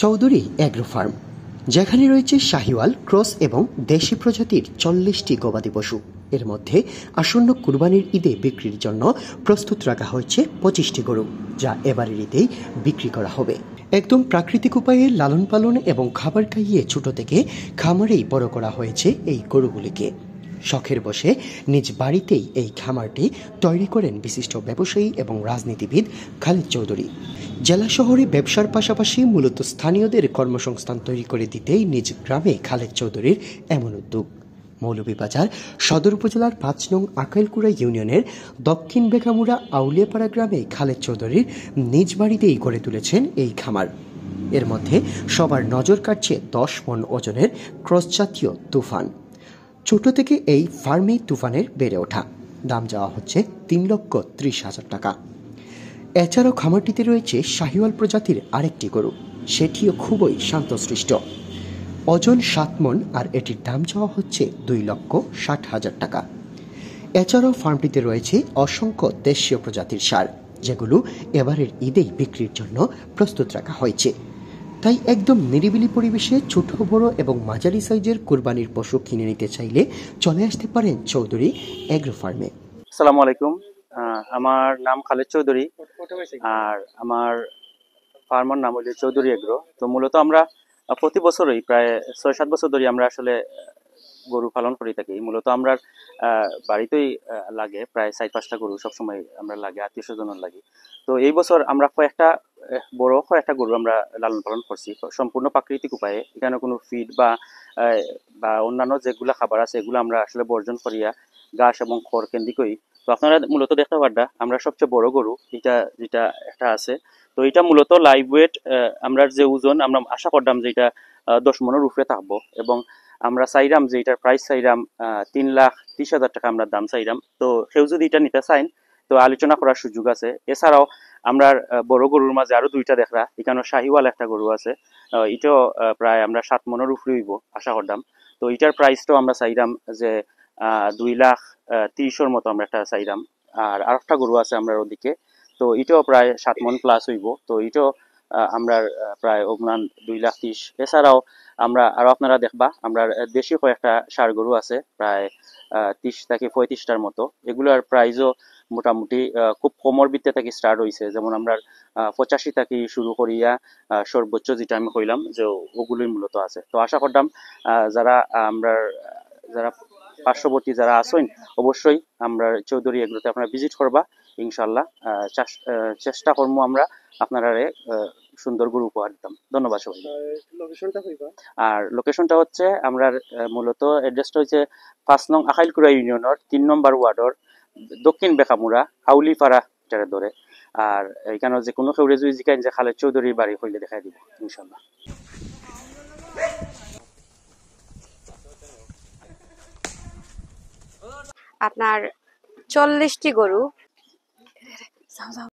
Chowdhury agro farm, যেখানে রয়েছে Sahiwal, cross এবং দেশি প্রজাতির 40টি গবাদি পশু। এর মধ্যে আসন্ন কুরবানির ঈদে বিক্রির জন্য প্রস্তুত রাখা হয়েছে 25টি গরু, যা এবারের ঈদেই বিক্রি করা হবে। একদম প্রাকৃতিক উপায়ে লালন পালন এবং খাবার খাইয়ে ছোট থেকে খামারেই বড় করা হয়েছে এই গরুগুলিকে। শখের বসে নিজ বাড়িতেই এই খামারটি তৈরি করেন বিশিষ্ট ব্যবসায়ী এবং রাজনীতিবিদ খালিদ চৌধুরী। জেলা শহরে ব্যবসার পাশাপাশি মূলত স্থানীয়দের কর্মসংস্থান তৈরি করে দিতেই নিজ গ্রামে খালিদ চৌধুরীর এমন উদ্যোগ। মৌলভীবাজার সদর উপজেলার 5 নং আকাইলকুড়া ইউনিয়নের দক্ষিণ বেকামুড়া আউলিয়াপাড়া গ্রামে খালিদ চৌধুরীর নিজ বাড়িতেই গড়ে তুলেছেন এই খামার। এর মধ্যে সবার নজর কাটছে 10 মণ ওজনের ক্রস জাতীয় তুফান। ছোট থেকে এই ফার্মে তুফানের বেড়ে ওঠা। দাম চাওয়া হচ্ছে 3,30,000 টাকা। এছাড়াও খামারটিতে রয়েছে শাহিওয়াল প্রজাতির আরেকটি গরু, সেটিও খুবই শান্তশিষ্ট। ওজন 7 মণ আর এটির দাম চাওয়া হচ্ছে 2,60,000 টাকা। এছাড়াও ফার্মটিতে রয়েছে অসংখ্য দেশীয় প্রজাতির ষাঁড়, যেগুলো এবারের ঈদেই বিক্রির জন্য প্রস্তুত রাখা হয়েছে। তাই একদম নিরিবিলি পরিবেশে ছোট বড় এবং মাঝারি সাইজের কুরবানির পশু কিনে নিতে চাইলে চলে আসতে পারেন চৌধুরী এগ্রো ফার্মে। আসসালামু আলাইকুম, আমার নাম খালিদ চৌধুরী আর আমার ফার্মের নাম হলো চৌধুরী এগ্রো। তো মূলত আমরা প্রতি বছরই প্রায় 6-7 বছর ধরে আমরা আসলে গরু পালন করে থাকি। মূলত আমরা বাড়িতেই লাগে প্রায় 4-5টা গরু সবসময় আমরা লাগে, আত্মীয় স্বজনের লাগে। তো এই বছর আমরা কয়েকটা গরু আমরা লালন পালন করছি সম্পূর্ণ প্রাকৃতিক উপায়ে। এখানে কোনো ফিড বা অন্যান্য যেগুলা খাবার আছে এগুলো আমরা আসলে বর্জন করিয়া ঘাস এবং খড় কেন্দ্রিকই। তো আপনারা মূলত দেখতে পারবেন আমরা সবচেয়ে বড় গরু যেটা একটা আছে। তো এটা মূলত লাইভ ওয়েট, আমরা যে ওজন আমরা আশা করতাম যে এটা 10 মণের উপরে থাকবো, এবং আমরা চাইরাম যে এটার প্রাইস চাইরাম 3,30,000 টাকা আমরা দাম চাইরাম। তো সেও যদি এটা নিতে চাইন তো আলোচনা করার সুযোগ আছে। এছাড়াও আমরা বড় গরুর মাঝে আরো 2টা দেখরা, এখানে শাহিওয়াল একটা গরু আছে, এটাও প্রায় আমরা 7 মণের উপরে হইব আশা করতাম। তো এটার প্রাইসটাও আমরা চাইরাম যে 2,30,000 মতো আমরা একটা চাইরাম। আর আরেকটা গরু আছে আমরা ওদিকে, তো এটাও প্রায় 7 মণ প্লাস হইব। তো এটাও আমরা প্রায় অগ্নান 2,30,000। এছাড়াও আমরা আরো আপনারা দেখবা আমরা দেশি কয়েকটা ষাঁড় গরু আছে প্রায় 30 থেকে 35টার মতো। এগুলোর প্রাইসও মোটামুটি খুব কমর ভিত্তি থেকে স্টার্ট হয়েছে। যেমন আমরা 85 থেকে শুরু করিয়া সর্বোচ্চ যেটা আমি কইলাম যে ওগুলোই মূলত আছে। তো আশা করতাম যারা পার্শ্ববর্তী যারা আছেন অবশ্যই আমরা চৌধুরী এগুলোতে আপনারা ভিজিট করবা ইনশাল্লাহ। চেষ্টা করবো আমরা আপনারা সুন্দর গরু উপহার দিতাম। ধন্যবাদ সবাই। আর লোকেশনটা হচ্ছে আমরা মূলত অ্যাড্রেসটা হচ্ছে 5 নং আখাইলকুড়া ইউনিয়নের 3 নম্বর ওয়ার্ডর দক্ষিণ বেকামুড়া আউলিপাড়া এটারে ধরে। আর এখানে যে কোনো কেউ যদি জিজ্ঞাসা যে খালেদ চৌধুরীর বাড়ি হইলে দেখাই দিব ইনশাল্লাহ। আপনার 40টি গরু